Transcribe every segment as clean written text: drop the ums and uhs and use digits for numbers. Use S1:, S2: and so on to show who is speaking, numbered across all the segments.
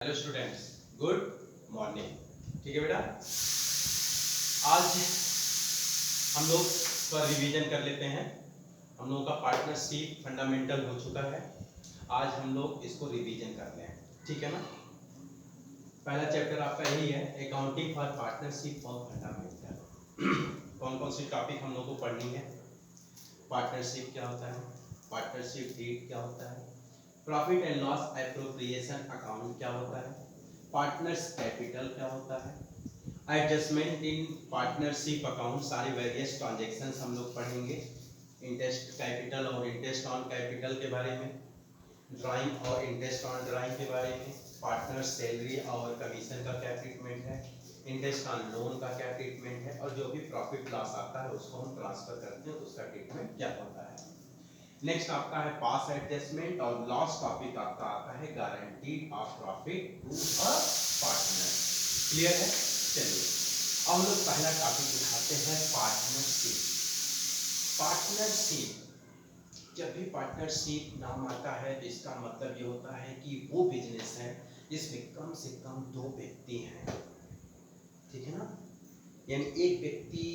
S1: Hello students, good morning. ठीक है बेटा, आज हम लोग पर रिवीजन कर लेते हैं। हम लोगों का पार्टनरशिप फंडामेंटल हो चुका है। आज हम लोग इसको रिवीजन कर लें, ठीक है ना। पहला चैप्टर आपका यही है, अकाउंटिंग फॉर पार्टनरशिप और फंडामेंटल। कौन कौन सी टॉपिक हम लोग को पढ़नी है। पार्टनरशिप क्या होता है, पार्टनरशिप डीड क्या होता है, profit and loss appropriation account क्या होता है, पार्टनर्स कैपिटल क्या होता है, एडजस्टमेंट इन पार्टनरशिप अकाउंट, सारे वेरियस ट्रांजैक्शंस हम लोग पढ़ेंगे। इंटरेस्ट कैपिटल और इंटरेस्ट ऑन कैपिटल के बारे में, ड्राइंग और इंटरेस्ट ऑन ड्राइंग के बारे में, पार्टनर सैलरी और कमीशन का क्या ट्रीटमेंट है, इंटरेस्ट ऑन लोन का क्या ट्रीटमेंट है, और जो भी प्रॉफिट लॉस आता है उसको हम ट्रांसफर करते हैं तो उसका ट्रीटमेंट क्या होता है। नेक्स्ट आपका है पास एडजस्टमेंट, और लास्ट टॉपिक आपका आता है guarantee of profit to a partner. Clear है। चलिए अब हम लोग पहला टॉपिक उठाते हैं, पार्टनरशिप। पार्टनरशिप, जब भी पार्टनरशिप नाम आता है तो इसका मतलब ये होता है कि वो बिजनेस है जिसमें कम से कम दो व्यक्ति हैं, ठीक है ना। यानी एक व्यक्ति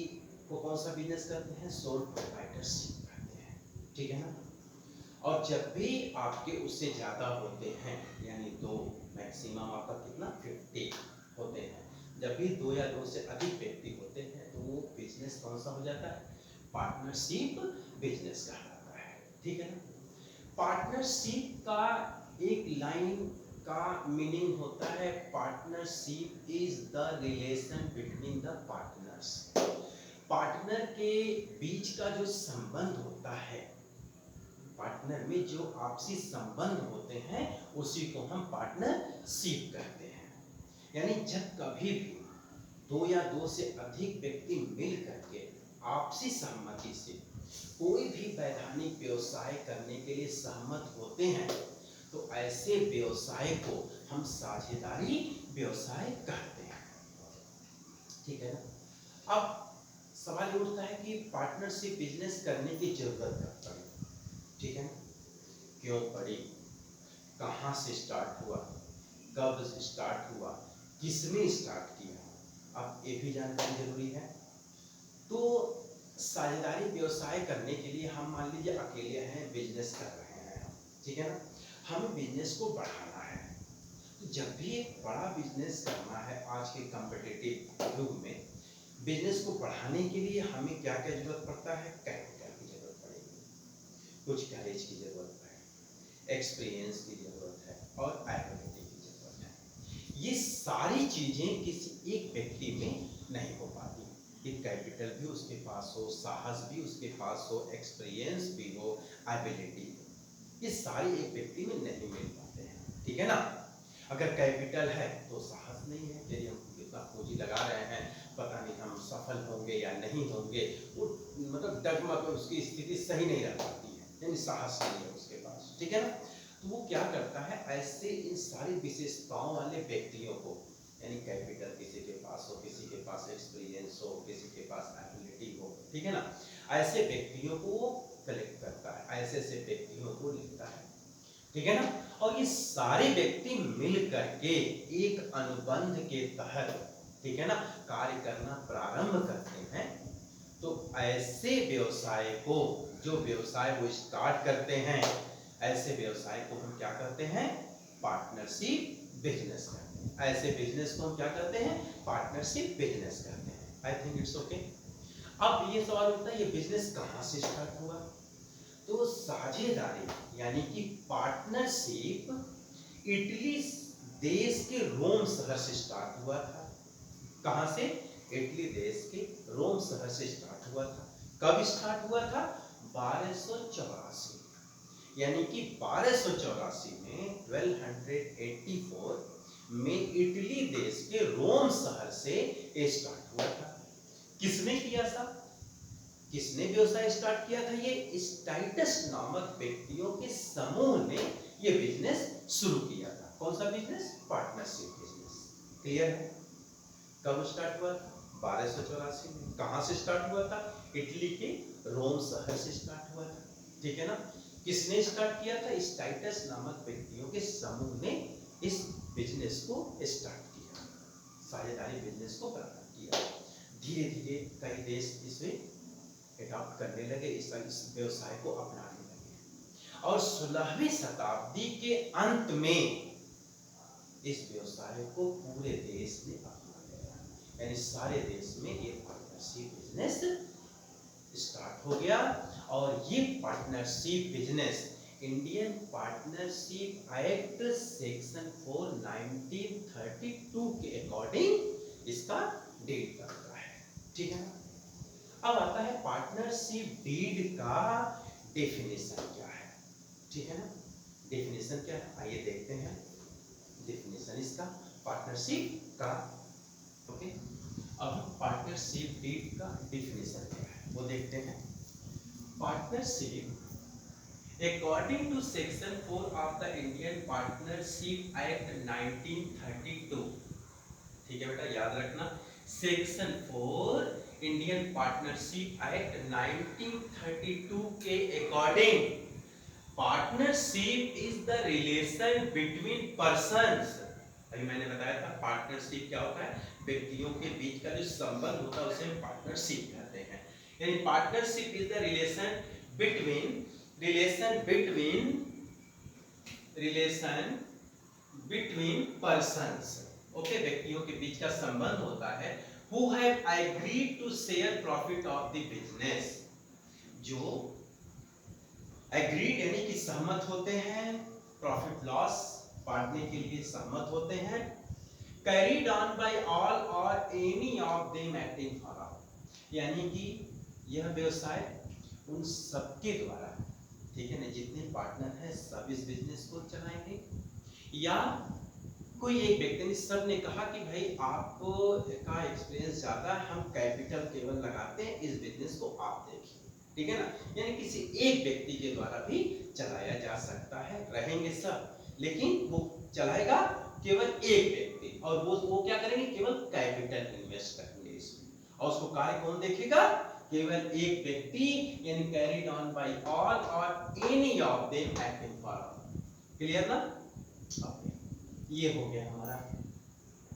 S1: को कौन सा बिजनेस करते हैं, सोल प्रोप्राइटरशिप करते हैं, ठीक है ना। और जब भी आपके उससे ज्यादा होते हैं, यानी दो, मैक्सिमम आपका कितना 50 होते हैं, जब भी दो या दो से अधिक व्यक्ति होते हैं तो वो बिजनेस कौन सा हो जाता है, पार्टनरशिप बिजनेस कहलाता है, ठीक है ना। पार्टनरशिप का एक लाइन का मीनिंग होता है, partnership is the relation between the partners. Partner के बीच का जो संबंध होता है, पार्टनर में जो आपसी संबंध होते हैं उसी को हम पार्टनरशिप कहते हैं। यानी जब कभी भी दो या दो से अधिक व्यक्ति मिल करके आपसी सहमति से कोई भी वैधानिक व्यवसाय करने के लिए सहमत होते हैं तो ऐसे व्यवसाय को हम साझेदारी व्यवसाय कहते हैं, ठीक है ना। अब सवाल ये उठता है कि पार्टनरशिप बिजनेस करने की जरूरत कब पड़ी, ठीक है ना, क्यों पड़ी, कहाँ से स्टार्ट हुआ, कब स्टार्ट हुआ, किसने स्टार्ट किया, अब ये भी जानकारी जरूरी है। तो साझेदारी व्यवसाय करने के लिए हम मान लीजिए अकेले हैं, बिजनेस कर रहे हैं, ठीक है ना, हमें बिजनेस को बढ़ाना है। तो जब भी एक बड़ा बिजनेस करना है आज के कॉम्पिटिटिव युग में, बिजनेस को बढ़ाने के लिए हमें क्या क्या जरूरत पड़ता है, कैपिटल की जरूरत पड़ेगी, कुछ कैरेज की जरूरत है, एक्सपीरियंस की जरूरत है और एबिलिटी की जरूरत है। ये सारी चीजें किसी एक व्यक्ति में नहीं हो पाती। कि कैपिटल भी उसके पास हो, साहस भी उसके पास हो, एक्सपीरियंस भी हो, एबिलिटी हो, ये सारे एक व्यक्ति में नहीं मिल पाते हैं, ठीक है ना। अगर कैपिटल है तो साहस नहीं है, यदि हम इतना पूंजी लगा रहे हैं पता नहीं हम सफल होंगे या नहीं होंगे, वो मतलब डगमग उसकी स्थिति सही नहीं रह पाती है, यानी साहस नहीं है उसके पास, ठीक है ना। तो वो क्या करता है, ऐसे इन सारी विशेषताओं वाले व्यक्तियों को, यानी कैपिटल किसी के पास हो, किसी के पास एक्सपीरियंस हो, किसी के पास एबिलिटी हो, ठीक है ना, ऐसे व्यक्तियों को वो कलेक्ट करता है, ऐसे ऐसे व्यक्तियों को लिखता है, ठीक है ना। और ये सारे व्यक्ति मिल करके एक अनुबंध के तहत, ठीक है ना, कार्य करना प्रारंभ करते हैं। तो ऐसे व्यवसाय को, जो व्यवसाय वो स्टार्ट करते हैं, ऐसे व्यवसाय को हम क्या करते हैं, पार्टनरशिप बिजनेस करते हैं। ऐसे बिजनेस को हम क्या करते हैं, पार्टनरशिप बिजनेस करते हैं। आई थिंक इट्स ओके। अब ये सवाल उठता है, ये बिजनेस कहाँ से स्टार्ट हुआ। तो साझेदारी यानी कि पार्टनरशिप इटली देश के रोम शहर से स्टार्ट हुआ था। कहां से, इटली देश के रोम शहर से स्टार्ट हुआ था। कब स्टार्ट हुआ था, 1284, यानी कि 1284 में 1284 में इटली देश के रोम शहर से स्टार्ट हुआ था। किसने किया था, किसने व्यवसाय स्टार्ट किया था, ये स्टाइटस नामक व्यक्तियों के समूह ने ये बिजनेस शुरू किया था। कौन सा बिजनेस, पार्टनरशिप बिजनेस। क्लियर है। कब स्टार्ट हुआ था, 1284 में। कहां से स्टार्ट हुआ था, इटली के रोम शहर से स्टार्ट हुआ था, ठीक है ना। किसने स्टार्ट किया था, स्टाइटस नामक व्यक्तियों के समूह ने इस बिजनेस को स्टार्ट किया, साझेदारी बिजनेस को प्रारंभ किया। धीरे धीरे कई देश इसे एडॉप्ट करने लगे, इस व्यवसाय को अपनाने लगे और 16वीं शताब्दी के अंत में इस व्यवसाय को पूरे देश में अपना लिया, यानी सारे देश में ये पार्टनरशिप बिजनेस स्टार्ट हो गया। और ये partnership business Indian partnership act section 4 1932 के अकॉर्डिंग इसका डेट करता है, ठीक है ना। अब आता है पार्टनरशिप डीड का डेफिनेशन क्या है, ठीक है ना। डेफिनेशन क्या है, आइए देखते हैं डेफिनेशन इसका पार्टनरशिप का। ओके, अब हम पार्टनरशिप डीड का डेफिनेशन क्या है वो देखते हैं। Partnership according to section 4 of the Indian partnership act 1932, ठीक है बेटा याद रखना, सेक्शन 4 इंडियन पार्टनरशिप एक्ट 1932 के according partnership is the relation between persons. अभी मैंने बताया था पार्टनरशिप क्या होता है, व्यक्तियों के बीच का जो संबंध होता है उसे हम पार्टनरशिप कहते हैं। यानी partnership is the relation between persons, okay, व्यक्तियों के बीच का संबंध होता है। Who have agreed to share profit of the business, जो एग्रीड यानी कि सहमत होते हैं, प्रॉफिट लॉस बांटने के लिए सहमत होते हैं। Carried on by all or any of them acting for all, यानी कि यह व्यवसाय उन सबके द्वारा, ठीक है ना, जितने पार्टनर हैं सब इस बिजनेस को चलाएंगे, या कोई एक व्यक्ति ने, सब ने कहा कि भाई आपको का एक्सपीरियंस ज्यादा है, हम कैपिटल केवल लगाते हैं, इस बिजनेस को आप देखिए, ठीक है ना। यानी किसी एक व्यक्ति के द्वारा भी चलाया जा सकता है, रहेंगे सब, लेकिन वो चलाएगा केवल एक व्यक्ति, और वो क्या करेंगे, केवल कैपिटल इन्वेस्ट करेंगे इसमें, और उसको कार्य कौन देखेगा, केवल एक व्यक्ति, यानी carried on by all or any of them acting for all. Clear ना। ये हो गया हमारा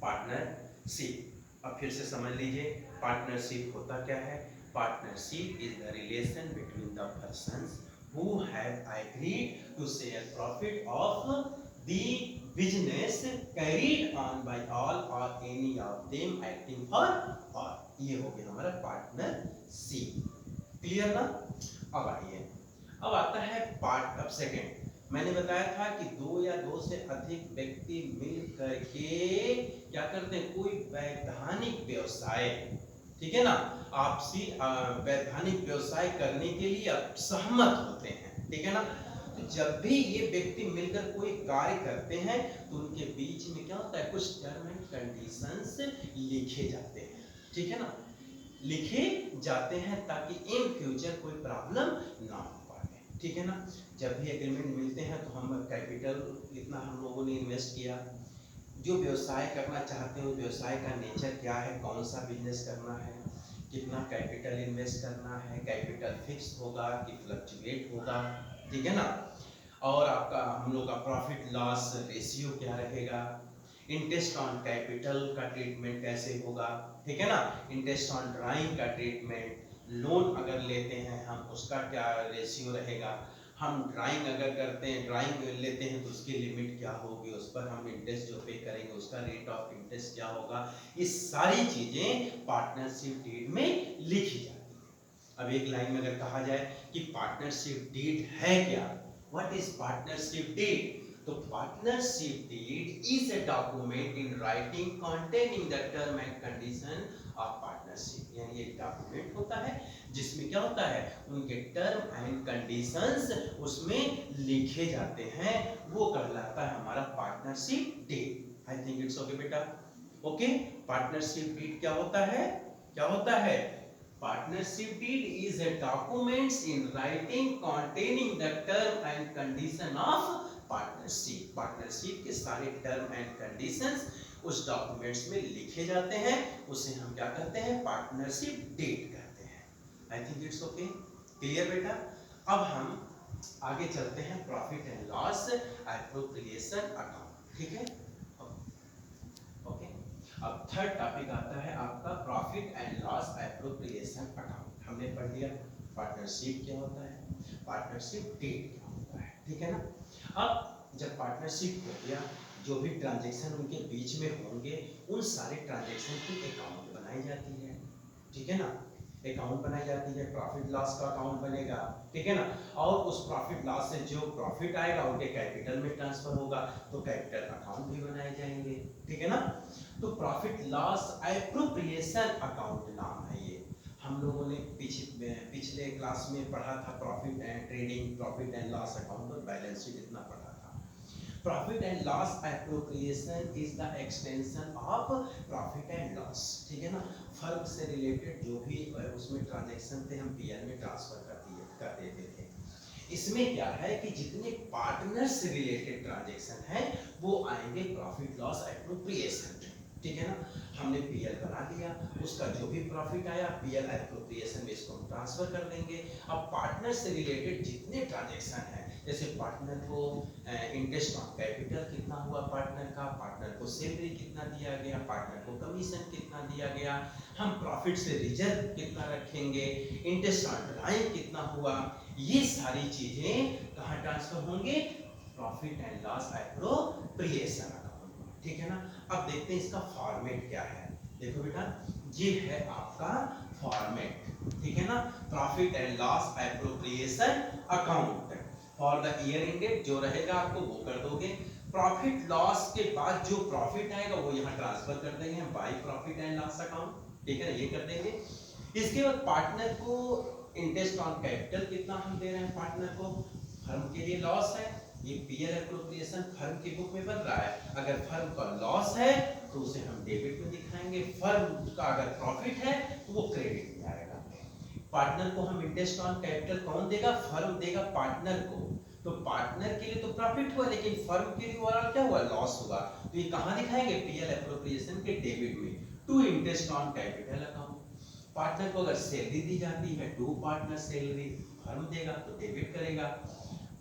S1: पार्टनरशिप। अब फिर से समझ लीजिए पार्टनरशिप होता क्या है। Partnership is the relation between the persons who have agreed to share profit of the business carried on by all or any of them acting for all. ये हो गया हमारा पार्टनरशिप। क्लियर ना। अब आइए, अब आता है पार्ट अब सेकंड। मैंने बताया था कि दो या दो से अधिक व्यक्ति मिल करके क्या करते हैं, कोई वैधानिक व्यवसाय, ठीक है ना, आपसी वैधानिक व्यवसाय करने के लिए सहमत होते हैं, ठीक है ना। तो जब भी ये व्यक्ति मिलकर कोई कार्य करते हैं तो उनके बीच में क्या होता है, कुछ टर्म एंड कंडीशंस लिखे जाते हैं, ठीक है ना, लिखे जाते हैं ताकि इन फ्यूचर कोई प्रॉब्लम ना हो पाए, ठीक है ना। जब भी एग्रीमेंट मिलते हैं तो हम कैपिटल इतना हम लोगों ने इन्वेस्ट किया, जो व्यवसाय करना चाहते हैं व्यवसाय का नेचर क्या है, कौन सा बिजनेस करना है, कितना कैपिटल इन्वेस्ट करना है, कैपिटल फिक्स होगा कि फ्लक्चुएट होगा, ठीक है ना, और आपका हम लोग का प्रॉफिट लॉस रेशियो क्या रहेगा, इंटरेस्ट ऑन कैपिटल का ट्रीटमेंट कैसे होगा, ठीक है ना, इंटरेस्ट ऑन ड्राइंग का ट्रीटमेंट, लोन अगर लेते हैं हम उसका क्या रेशियो रहेगा, हम ड्राइंग अगर करते हैं, ड्राइंग लेते हैं तो उसकी लिमिट क्या होगी, उस पर हम इंटरेस्ट जो पे करेंगे उसका रेट ऑफ इंटरेस्ट क्या होगा, ये सारी चीजें पार्टनरशिप डीड में लिखी जाती है। अब एक लाइन में अगर कहा जाए कि पार्टनरशिप डीड है क्या, व्हाट इज पार्टनरशिप डीड, तो partnership deed is a document in writing containing the term and condition of partnership, यानी एक डॉक्यूमेंट होता है जिसमें क्या होता है, उनके टर्म एंड कंडीशंस उसमें लिखे जाते हैं, वो कहलाता है हमारा partnership deed. I think it's okay बेटा। ओके, पार्टनरशिप डीड क्या होता है, क्या होता है, partnership deed is a documents in writing containing the term and condition of partnership. Partnership के सारे टर्म एंड कंडीशंस उस डॉक्यूमेंट्स में लिखे जाते हैं, उसे हम क्या कहते हैं, पार्टनरशिप डीड कहते हैं। आई थिंक इट्स ओके। क्लियर बेटा। अब हम आगे चलते हैं profit and loss appropriation account. ठीक है, ओके। अब थर्ड टॉपिक आता है आपका profit and loss appropriation account. हमने पढ़ लिया पार्टनरशिप क्या होता है, पार्टनरशिप डीड क्या होता है, ठीक है ना। अब जब पार्टनरशिप हो गया, जो भी ट्रांजैक्शन उनके बीच में होंगे उन सारे ट्रांजैक्शन की अकाउंट बनाई जाती है, ठीक है ना। अकाउंट बनाई जाती है, प्रॉफिट लॉस का अकाउंट बनेगा, ठीक है ना। और उस प्रॉफिट लॉस से जो प्रॉफिट आएगा उनके कैपिटल में ट्रांसफर होगा, तो कैपिटल अकाउंट भी बनाए जाएंगे, ठीक है ना। तो प्रॉफिट लॉस एप्रोप्रिएशन अकाउंट नाम है ये। हम लोगों ने पिछले क्लास में पढ़ा था profit and trading, profit and loss account और बैलेंस शीट इतना पढ़ा था। Profit and loss appropriation is the extension of profit and loss, ठीक है ना। फर्म से रिलेटेड जो भी उसमें ट्रांजैक्शन थे हम पीएल में ट्रांसफर कर देते थे। इसमें क्या है कि जितने पार्टनर से रिलेटेड ट्रांजैक्शन है वो आएंगे प्रॉफिट लॉस एप्रोप्रिएशन, ठीक है ना। हमने पीएल बना दिया, उसका जो भी प्रॉफिट आया पीएल एप्रोप्रिएशन में इसको हम ट्रांसफर कर देंगे। अब पार्टनर से रिलेटेड जितने ट्रांजैक्शन है, जैसे पार्टनर को इंटरेस्ट ऑन कैपिटल कितना हुआ पार्टनर का, पार्टनर को सैलरी कितना दिया गया, पार्टनर को कमीशन कितना दिया गया, हम प्रॉफिट से रिजर्व कितना रखेंगे, इंटरेस्ट ऑन ड्राइंग कितना हुआ, ये सारी चीजें कहाँ ट्रांसफर होंगे, profit and loss appropriation account में, ठीक है ना। अब देखते हैं इसका फॉर्मेट क्या है। देखो बेटा, ये है आपका फॉर्मेट, ठीक है ना। Profit and loss appropriation account for the year ended जो रहेगा आपको वो कर दोगे। प्रॉफिट लॉस के बाद जो प्रॉफिट आएगा वो यहाँ ट्रांसफर कर देंगे हम by profit and loss account, ठीक है ना, ये कर देंगे। इसके बाद पार्टनर को इंटरेस्ट ऑन कैपिटल कितना हम दे रहे हैं पार्टनर को, फर्म के लिए लॉस है, ये पीएल एप्रोप्रिएशन फर्म की बुक में बन रहा है। अगर फर्म का लॉस है तो उसे हम डेबिट में दिखाएंगे, फर्म का अगर प्रॉफिट है तो वो क्रेडिट में आएगा। पार्टनर को हम इंटरेस्ट ऑन कैपिटल कौन देगा, फर्म देगा पार्टनर को। तो पार्टनर के लिए तो प्रॉफिट हुआ लेकिन फर्म के लिए ओवरऑल क्या हुआ, लॉस हुआ। तो ये कहां दिखाएंगे, पीएल एप्रोप्रिएशन के डेबिट में, to interest on capital account. Partner को अगर सैलरी दी जाती है, टू पार्टनर सैलरी, फर्म देगा तो डेबिट करेगा।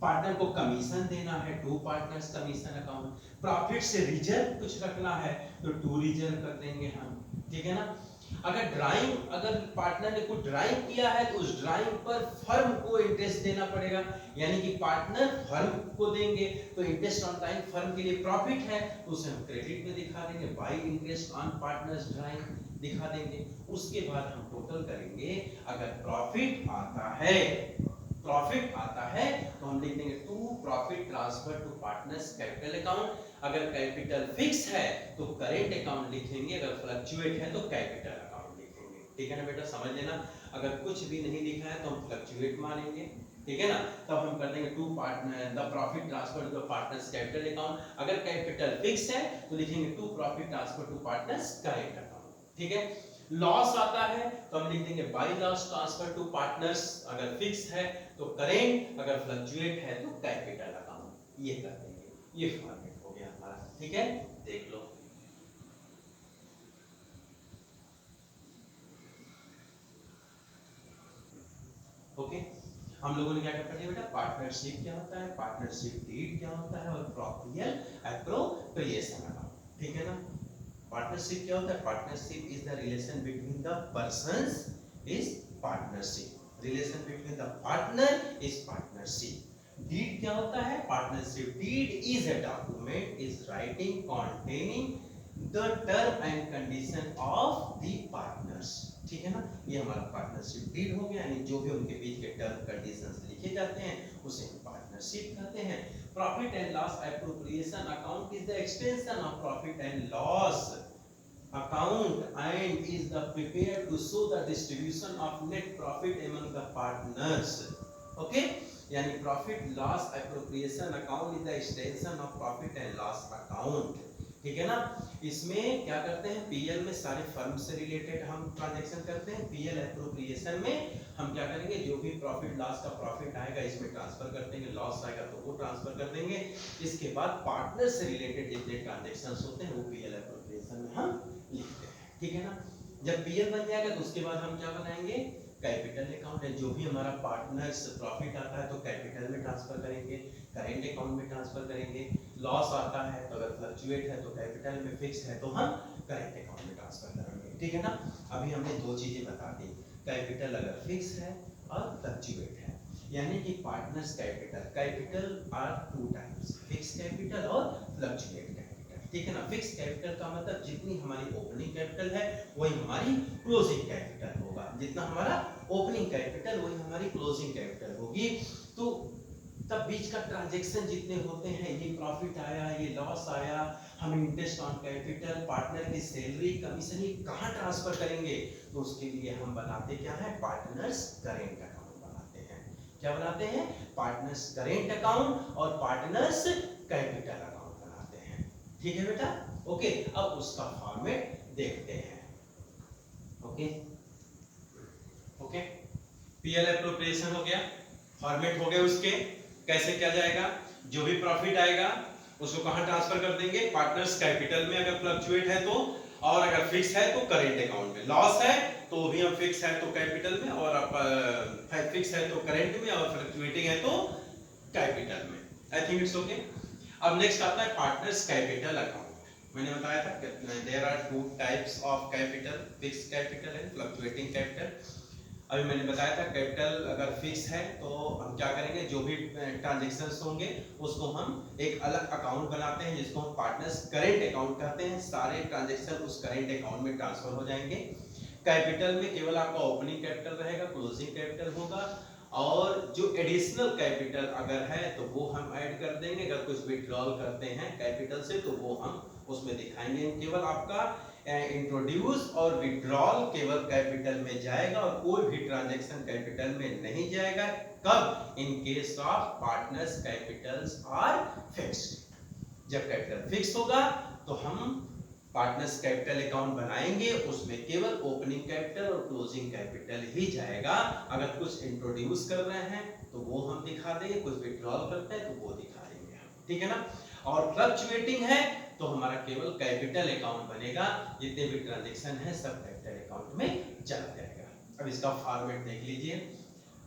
S1: पार्टनर को कमीशन देना है, to partners commission account. Profit से रिजर्व कुछ रखना है तो टू रिजर्व कर देंगे हम, ठीक है ना। अगर पार्टनर ने कुछ ड्राइंग किया है तो उस ड्राइंग पर फर्म को इंटरेस्ट देना पड़ेगा, यानी कि पार्टनर फर्म को देंगे तो इंटरेस्ट ऑन ड्राइंग फर्म के लिए प्रॉफिट है तो उसे हम क्रेडिट में दिखा देंगे, bye interest on partners drawing दिखा देंगे। उसके बाद हम टोटल करेंगे, अगर प्रॉफिट आता है तो हम लिख देंगे to profit transfer to partners capital account. अगर कैपिटल फिक्स है तो करेंट अकाउंट लिखेंगे, अगर फ्लक्चुएट है तो कैपिटल अकाउंट लिखेंगे, ठीक है ना बेटा, समझ लेना। अगर कुछ भी नहीं लिखा है तो हम फ्लक्चुएट मानेंगे, ठीक है ना। तब हम कर देंगे to partner the profit transfer to partners capital account. अगर कैपिटल फिक्स है तो लिखेंगे to profit transfer to partners current account, ठीक है। लॉस आता है तो हम लिख देंगे by loss transfer to partners, अगर फिक्स है तो करेंट, अगर फ्लक्चुएट है तो कैपिटल अकाउंट, ये कर देंगे। ये फॉर्मेट हो गया हमारा, ठीक है, देख लो। ओके, हम लोगों ने क्या क्या पढ़ा बेटा, पार्टनरशिप क्या होता है, पार्टनरशिप डीड क्या होता है, और प्रॉफिट एप्रोप्रिएशन अकाउंट, ठीक है ना। पार्टनरशिप क्या होता है, partnership is the relation between the persons, is partnership, relation between the partner is partnership. Deed क्या होता है, partnership deed is a document is writing containing the term and condition of the partners, ठीक है ना। ये हमारा partnership deed हो गया, यानी जो भी उनके बीच के टर्म कंडीशंस लिखे जाते हैं उसे हम पार्टनरशिप कहते हैं। Profit and loss appropriation account is the extension of profit and loss account and is the prepared to show the distribution of net profit among the partners, okay। यानी profit loss appropriation account is the extension of profit and loss account, ठीक है ना। इसमें क्या करते हैं, PL में सारे फर्म से रिलेटेड हम ट्रांजैक्शन करते हैं, पीएल एप्रोप्रिएशन में हम क्या करेंगे, जो भी प्रॉफिट लॉस का प्रॉफिट आएगा इसमें ट्रांसफर कर देंगे, लॉस आएगा तो वो ट्रांसफर कर देंगे। इसके बाद पार्टनर से रिलेटेड जितने ट्रांजैक्शंस होते हैं वो पीएल एप्रोप्रिएशन में हम लिखते हैं, ठीक है ना। जब पीएल बन जाएगा तो उसके बाद हम क्या बनाएंगे, कैपिटल अकाउंट है, जो भी हमारा पार्टनर्स प्रॉफिट आता है तो कैपिटल में ट्रांसफर करेंगे, करेंट अकाउंट में ट्रांसफर करेंगे। लॉस आता है तो अगर फ्लक्चुएट है तो कैपिटल में, फिक्स है तो हम करेंट अकाउंट में ट्रांसफर करेंगे, ठीक है ना। अभी हमने दो चीजें बता दी, कैपिटल अगर फिक्स है और फ्लक्चुएट है, यानी कि partners capital R two types, fix capital और फ्लक्चुएट कैपिटल, ठीक है ना। फिक्स कैपिटल का मतलब जितनी हमारी ओपनिंग कैपिटल है वही हमारी क्लोजिंग कैपिटल होगा, जितना हमारा ओपनिंग कैपिटल वही हमारी क्लोजिंग कैपिटल होगी। तो तब बीच का ट्रांजैक्शन जितने होते हैं, ये प्रॉफिट आया, ये लॉस आया, हम इंटरेस्ट ऑन कैपिटल, पार्टनर की सैलरी, कमीशन, ये कहाँ ट्रांसफर करेंगे, तो उसके लिए हम बनाते क्या है, पार्टनर्स करेंट अकाउंट बनाते हैं। क्या बनाते हैं, पार्टनर्स करेंट अकाउंट और पार्टनर्स कैपिटल अकाउंट बनाते हैं, ठीक है बेटा। ओके, अब उसका फॉर्मेट देखते हैं। ओके ओके, पीएल एप्रोप्रिएशन हो गया, फॉर्मेट हो गए उसके, कैसे किया जाएगा, जो भी प्रॉफिट आएगा उसको कहां ट्रांसफर कर देंगे, पार्टनर्स कैपिटल में अगर फ्लक्चुएट है तो, और अगर फिक्स है तो करेंट अकाउंट में, लॉस है तो भी हम फिक्स है तो कैपिटल में, और फिक्स है तो करेंट में, और फ्लक्चुएटिंग है तो कैपिटल में। I think it's okay. अब नेक्स्ट आता है पार्टनर्स कैपिटल अकाउंट। मैंने बताया था there are two types of capital, fix capital and fluctuating capital. अभी मैंने बताया था कैपिटल अगर फिक्स है तो हम क्या करेंगे, जो भी ट्रांजैक्शंस होंगे उसको हम एक अलग अकाउंट बनाते हैं जिसको हम पार्टनर्स करेंट अकाउंट कहते हैं। सारे ट्रांजैक्शन उस करेंट अकाउंट में ट्रांसफर हो जाएंगे। कैपिटल में केवल आपका ओपनिंग कैपिटल रहेगा, क्लोजिंग कैपिटल होगा, और जो एडिशनल कैपिटल अगर है तो वो हम ऐड कर देंगे। अगर कुछ विड्रॉल करते हैं कैपिटल से तो वो हम उसमें दिखाएंगे। केवल आपका इंट्रोड्यूस और विड्रॉल केवल कैपिटल में जाएगा और कोई भी ट्रांजैक्शन कैपिटल में नहीं जाएगा। कब, in case of partners capitals are fixed. जब कैपिटल फिक्स होगा तो हम पार्टनर्स कैपिटल अकाउंट बनाएंगे, उसमें केवल ओपनिंग कैपिटल और क्लोजिंग कैपिटल ही जाएगा। अगर कुछ इंट्रोड्यूस कर रहे हैं तो वो हम दिखा देंगे, कुछ विड्रॉल करते हैं तो वो दिखा देंगे हम, ठीक है ना। और फ्लक्चुएटिंग है तो हमारा केवल कैपिटल अकाउंट बनेगा, जितने भी ट्रांजैक्शन है सब कैपिटल अकाउंट में चला जाएगा। अब इसका फॉर्मेट देख लीजिए।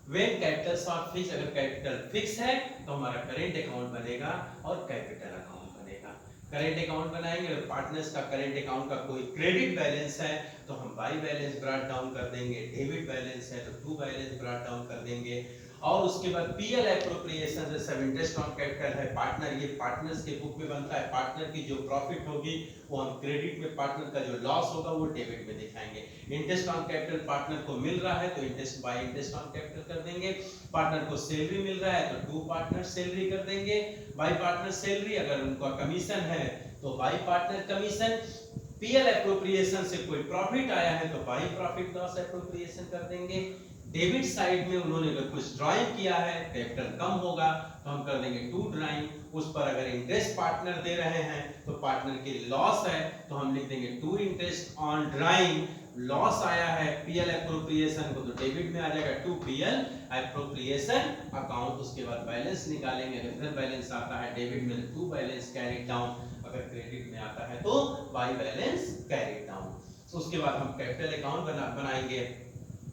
S1: व्हेन कैपिटल्स आर फिक्स, अगर कैपिटल फिक्स है तो हमारा करेंट अकाउंट बनेगा और कैपिटल अकाउंट बनेगा। करेंट अकाउंट बनाएंगे, अगर पार्टनर्स का करेंट अकाउंट का कोई क्रेडिट बैलेंस है तो हम बाई बैलेंस ब्रॉट डाउन कर देंगे, डेबिट बैलेंस है तो टू बैलेंस ब्रॉट डाउन कर देंगे। और उसके बाद पीएल एप्रोप्रिएशन से सब इंटरेस्ट ऑन कैपिटल है पार्टनर, ये पार्टनर्स के बुक में बनता है। पार्टनर की जो प्रॉफिट होगी वो हम क्रेडिट में, पार्टनर का जो लॉस होगा वो डेबिट में दिखाएंगे। इंटरेस्ट ऑन कैपिटल पार्टनर को मिल रहा है तो interest by interest on capital कर देंगे। पार्टनर को सैलरी मिल रहा है तो टू पार्टनर सैलरी कर देंगे, बाय पार्टनर सैलरी। अगर उनका कमीशन है तो bye partner commission. PL appropriation से कोई प्रॉफिट आया है तो बाय प्रॉफिट लॉस एप्रोप्रिएशन कर देंगे। डेबिट साइड में उन्होंने अगर कुछ ड्राइंग किया है, कैपिटल कम होगा तो हम कर देंगे टू ड्राइंग। उस पर अगर इंटरेस्ट पार्टनर दे रहे हैं तो पार्टनर के लॉस है तो हम लिख देंगे to interest on drawing. Loss आया है पीएल एप्रोप्रिएशन को तो डेबिट में आ जाएगा टू पीएल एप्रोप्रिएशन अकाउंट। उसके बाद बैलेंस निकालेंगे, अगर बैलेंस आता है डेबिट में टू बैलेंस कैरी डाउन, अगर क्रेडिट में आता है तो बाई बैलेंस कैरी डाउन। उसके बाद हम कैपिटल अकाउंट बनाएंगे।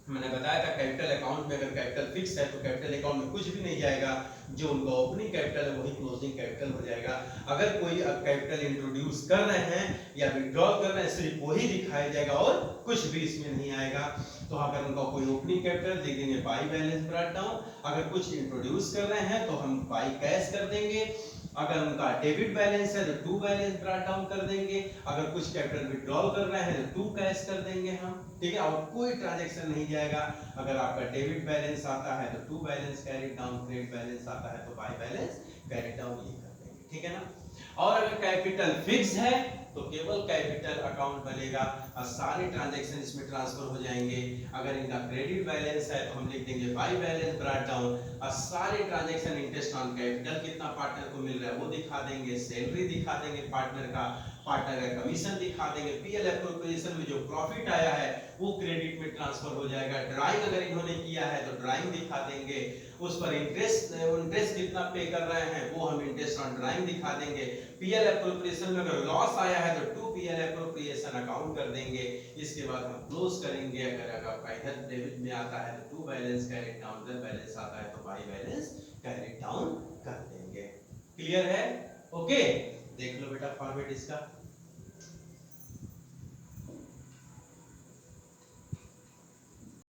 S1: मैंने बताया था कैपिटल अकाउंट में अगर कैपिटल फिक्स है तो कैपिटल अकाउंट में कुछ भी नहीं जाएगा, जो उनका ओपनिंग कैपिटल है वही क्लोजिंग कैपिटल हो जाएगा। अगर कोई कैपिटल इंट्रोड्यूस कर रहे हैं या विड्रॉल कर रहे हैं सिर्फ वही दिखाया जाएगा और कुछ भी इसमें नहीं आएगा। तो अगर उनका कोई ओपनिंग कैपिटल दे देंगे बाई बैलेंस ब्रॉट डाउन, अगर कुछ इंट्रोड्यूस कर रहे हैं तो हम बाई कैश कर देंगे। अगर उनका डेबिट बैलेंस है तो टू बैलेंस ब्रॉट डाउन कर देंगे। अगर कुछ कैपिटल विड्रॉल कर रहे हैं तो टू कैश कर देंगे हम, ठीक है। और कोई ट्रांजैक्शन नहीं जाएगा। अगर आपका डेबिट बैलेंस आता है तो to balance carry down, credit balance आता है तो बाय बैलेंस कैरी डाउन ये कर देंगे, ठीक है ना। और अगर कैपिटल फिक्स है तो केवल कैपिटल अकाउंट बनेगा और सारे ट्रांजैक्शन इसमें ट्रांसफर हो जाएंगे। अगर इनका क्रेडिट बैलेंस है तो हम लिख देंगे बाय बैलेंस ब्रॉट डाउन और सारे ट्रांजैक्शन इंटरेस्ट ऑन कैपिटल कितना पार्टनर को मिल रहा है वो दिखा देंगे, सैलरी दिखा देंगे पार्टनर का कमीशन दिखा देंगे। पीएल एप्रोप्रिएशन में जो प्रॉफिट आया है वो क्रेडिट में ट्रांसफर हो जाएगा। ड्राइंग अगर इन्होंने किया है तो ड्राइंग दिखा देंगे। उस पर इंटरेस्ट कितना पे कर रहे हैं वो हम इंटरेस्ट ऑन ड्राइंग दिखा देंगे। पीएल एप्रोप्रिएशन में अगर लॉस आया है तो टू पीएल एप्रोप्रिएशन अकाउंट कर देंगे। इसके बाद हम क्लोज करेंगे। अगर आपका इधर डेबिट में आता है तो टू बैलेंस कैरी डाउन, इधर बैलेंस आता है तो बाई बैलेंस कैरी डाउन कर देंगे। क्लियर है? ओके, देख लो बेटा फॉर्मेट इसका।